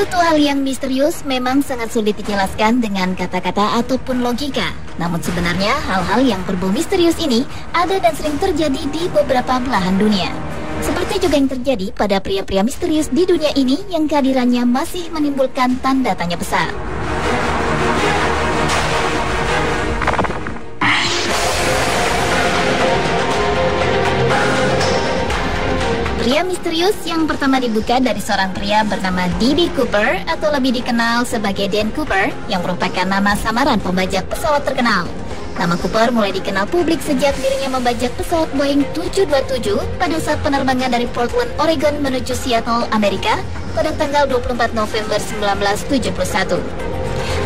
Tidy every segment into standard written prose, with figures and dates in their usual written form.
Sesuatu hal yang misterius memang sangat sulit dijelaskan dengan kata-kata ataupun logika. Namun sebenarnya hal-hal yang berbau misterius ini ada dan sering terjadi di beberapa belahan dunia. Seperti juga yang terjadi pada pria-pria misterius di dunia ini yang kehadirannya masih menimbulkan tanda tanya besar. Pria misterius yang pertama dibuka dari seorang pria bernama D.B. Cooper atau lebih dikenal sebagai Dan Cooper yang merupakan nama samaran pembajak pesawat terkenal. Nama Cooper mulai dikenal publik sejak dirinya membajak pesawat Boeing 727 pada saat penerbangan dari Portland, Oregon menuju Seattle, Amerika pada tanggal 24 November 1971.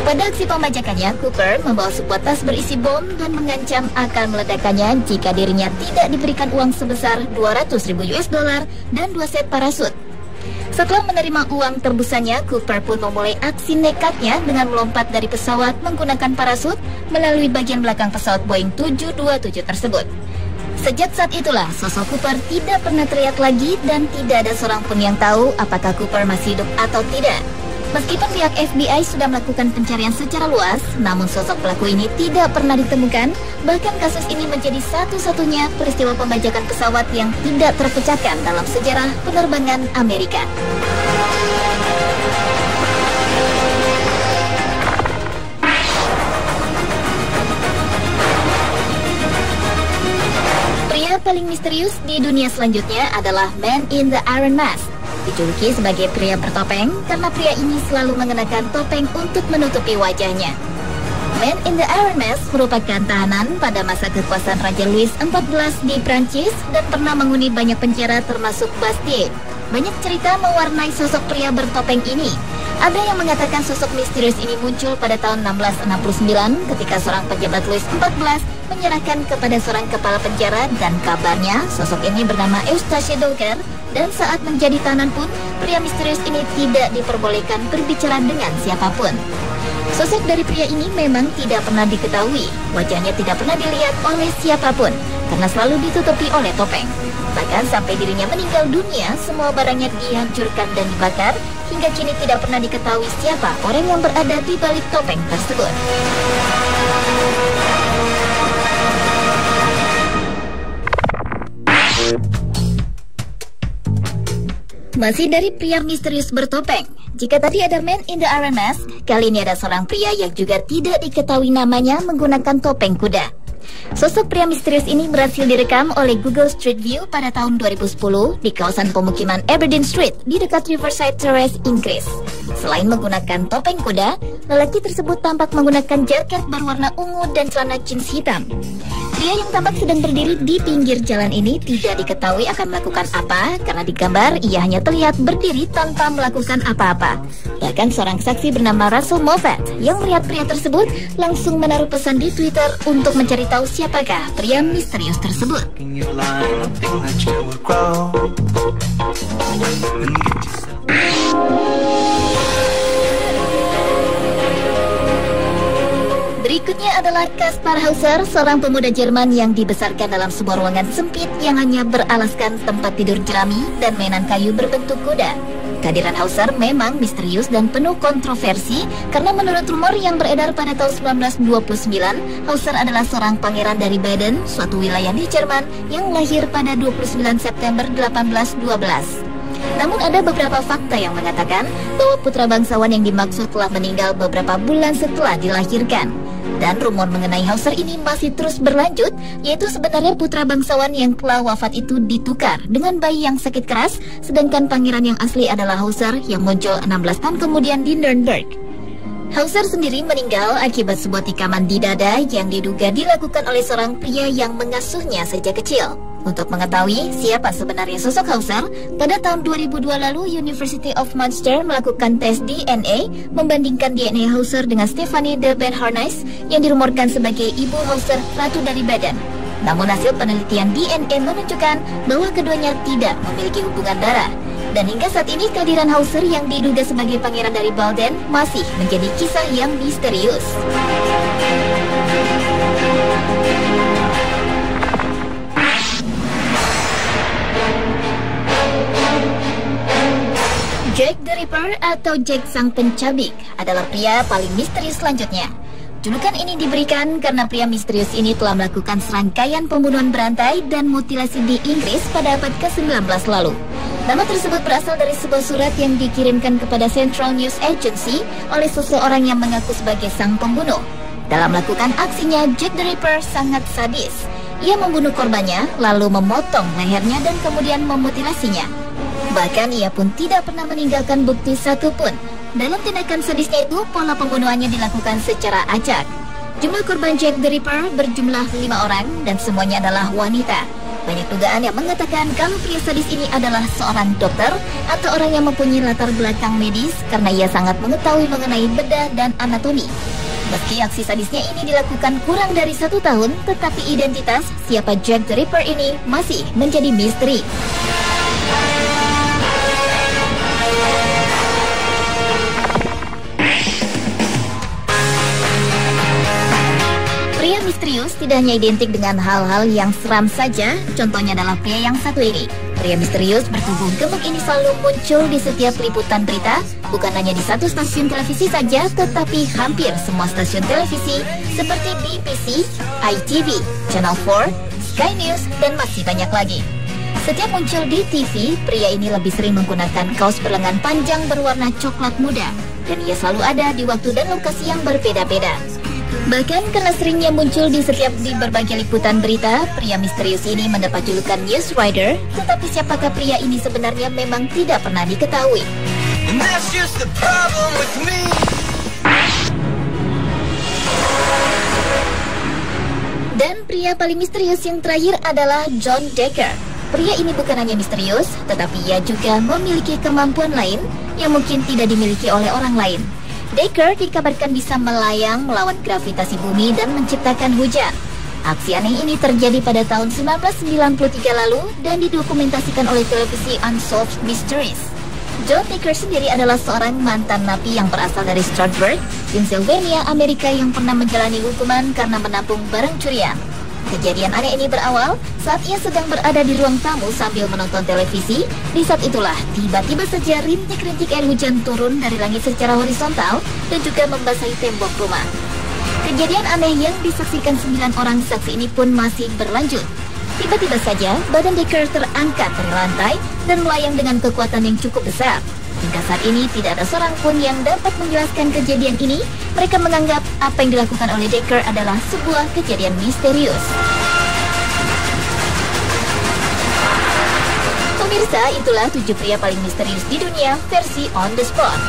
Pada aksi pembajakannya, Cooper membawa sebuah tas berisi bom dan mengancam akan meledakannya jika dirinya tidak diberikan uang sebesar 200.000 US dollar dan 2 set parasut. Setelah menerima uang tebusannya, Cooper pun memulai aksi nekatnya dengan melompat dari pesawat menggunakan parasut melalui bagian belakang pesawat Boeing 727 tersebut. Sejak saat itulah, sosok Cooper tidak pernah terlihat lagi dan tidak ada seorang pun yang tahu apakah Cooper masih hidup atau tidak. Meskipun pihak FBI sudah melakukan pencarian secara luas, namun sosok pelaku ini tidak pernah ditemukan. Bahkan kasus ini menjadi satu-satunya peristiwa pembajakan pesawat yang tidak terpecahkan dalam sejarah penerbangan Amerika. Pria paling misterius di dunia selanjutnya adalah Man in the Iron Mask. Dijuluki sebagai pria bertopeng karena pria ini selalu mengenakan topeng untuk menutupi wajahnya. Man in the Iron Mask merupakan tahanan pada masa kekuasaan Raja Louis XIV di Prancis dan pernah menghuni banyak penjara termasuk Bastille. Banyak cerita mewarnai sosok pria bertopeng ini. Ada yang mengatakan sosok misterius ini muncul pada tahun 1669 ketika seorang pejabat Louis XIV menyerahkan kepada seorang kepala penjara dan kabarnya sosok ini bernama Eustache Docker. Dan saat menjadi tahanan pun, pria misterius ini tidak diperbolehkan berbicara dengan siapapun. Sosok dari pria ini memang tidak pernah diketahui. Wajahnya tidak pernah dilihat oleh siapapun karena selalu ditutupi oleh topeng. Bahkan sampai dirinya meninggal dunia, semua barangnya dihancurkan dan dibakar. Hingga kini tidak pernah diketahui siapa orang yang berada di balik topeng tersebut. Masih dari pria misterius bertopeng. Jika tadi ada Man in the Iron Mask, kali ini ada seorang pria yang juga tidak diketahui namanya menggunakan topeng kuda. Sosok pria misterius ini berhasil direkam oleh Google Street View pada tahun 2010 di kawasan pemukiman Aberdeen Street di dekat Riverside Terrace, Inggris. Selain menggunakan topeng kuda, lelaki tersebut tampak menggunakan jaket berwarna ungu dan celana jeans hitam. Pria yang tampak sedang berdiri di pinggir jalan ini tidak diketahui akan melakukan apa karena di gambar ia hanya terlihat berdiri tanpa melakukan apa-apa. Bahkan seorang saksi bernama Russell Moffat yang melihat pria tersebut langsung menaruh pesan di Twitter untuk mencari tahu siapakah pria misterius tersebut. Berikutnya adalah Kaspar Hauser, seorang pemuda Jerman yang dibesarkan dalam sebuah ruangan sempit yang hanya beralaskan tempat tidur jerami dan mainan kayu berbentuk kuda. Kehadiran Hauser memang misterius dan penuh kontroversi karena menurut rumor yang beredar pada tahun 1929, Hauser adalah seorang pangeran dari Baden, suatu wilayah di Jerman yang lahir pada 29 September 1812. Namun ada beberapa fakta yang mengatakan bahwa putra bangsawan yang dimaksud telah meninggal beberapa bulan setelah dilahirkan. Dan rumor mengenai Hauser ini masih terus berlanjut, yaitu sebenarnya putra bangsawan yang telah wafat itu ditukar dengan bayi yang sakit keras, sedangkan pangeran yang asli adalah Hauser yang muncul 16 tahun kemudian di Nuremberg. Hauser sendiri meninggal akibat sebuah tikaman di dada yang diduga dilakukan oleh seorang pria yang mengasuhnya sejak kecil. Untuk mengetahui siapa sebenarnya sosok Hauser, pada tahun 2002 lalu University of Munster melakukan tes DNA membandingkan DNA Hauser dengan Stephanie de Beauharnais yang dirumorkan sebagai ibu Hauser, ratu dari Baden. Namun hasil penelitian DNA menunjukkan bahwa keduanya tidak memiliki hubungan darah. Dan hingga saat ini kehadiran Hauser yang diduga sebagai pangeran dari Baden masih menjadi kisah yang misterius. Jack the Ripper atau Jack Sang Pencabik adalah pria paling misterius selanjutnya. Julukan ini diberikan karena pria misterius ini telah melakukan serangkaian pembunuhan berantai dan mutilasi di Inggris pada abad ke-19 lalu. Nama tersebut berasal dari sebuah surat yang dikirimkan kepada Central News Agency oleh seseorang yang mengaku sebagai sang pembunuh. Dalam melakukan aksinya, Jack the Ripper sangat sadis. Ia membunuh korbannya, lalu memotong lehernya dan kemudian memutilasinya. Bahkan ia pun tidak pernah meninggalkan bukti satupun. Dalam tindakan sadisnya itu, pola pembunuhannya dilakukan secara acak. Jumlah korban Jack the Ripper berjumlah 5 orang dan semuanya adalah wanita. Banyak dugaan yang mengatakan kalau pria sadis ini adalah seorang dokter atau orang yang mempunyai latar belakang medis karena ia sangat mengetahui mengenai bedah dan anatomi. Meski aksi sadisnya ini dilakukan kurang dari 1 tahun, tetapi identitas siapa Jack the Ripper ini masih menjadi misteri. Pria misterius tidak hanya identik dengan hal-hal yang seram saja, contohnya adalah pria yang satu ini. Pria misterius bertubuh gemuk ini selalu muncul di setiap liputan berita, bukan hanya di satu stasiun televisi saja, tetapi hampir semua stasiun televisi seperti BBC, ITV, Channel 4, Sky News, dan masih banyak lagi. Setiap muncul di TV, pria ini lebih sering menggunakan kaos berlengan panjang berwarna coklat muda, dan ia selalu ada di waktu dan lokasi yang berbeda-beda. Bahkan karena seringnya muncul di berbagai liputan berita, pria misterius ini mendapat julukan News Rider, tetapi siapakah pria ini sebenarnya memang tidak pernah diketahui. Dan pria paling misterius yang terakhir adalah John Decker. Pria ini bukan hanya misterius, tetapi ia juga memiliki kemampuan lain yang mungkin tidak dimiliki oleh orang lain. Decker dikabarkan bisa melayang melawan gravitasi bumi dan menciptakan hujan. Aksi aneh ini terjadi pada tahun 1993 lalu dan didokumentasikan oleh televisi Unsolved Mysteries. John Decker sendiri adalah seorang mantan napi yang berasal dari Stroudsburg, Pennsylvania, Amerika yang pernah menjalani hukuman karena menampung barang curian. Kejadian aneh ini berawal saat ia sedang berada di ruang tamu sambil menonton televisi. Di saat itulah tiba-tiba saja rintik-rintik air hujan turun dari langit secara horizontal dan juga membasahi tembok rumah. Kejadian aneh yang disaksikan 9 orang saksi ini pun masih berlanjut. Tiba-tiba saja badan Decker terangkat dari lantai dan melayang dengan kekuatan yang cukup besar. Hingga saat ini tidak ada seorang pun yang dapat menjelaskan kejadian ini. Mereka menganggap apa yang dilakukan oleh Decker adalah sebuah kejadian misterius. Pemirsa, itulah 7 pria paling misterius di dunia versi On The Spot.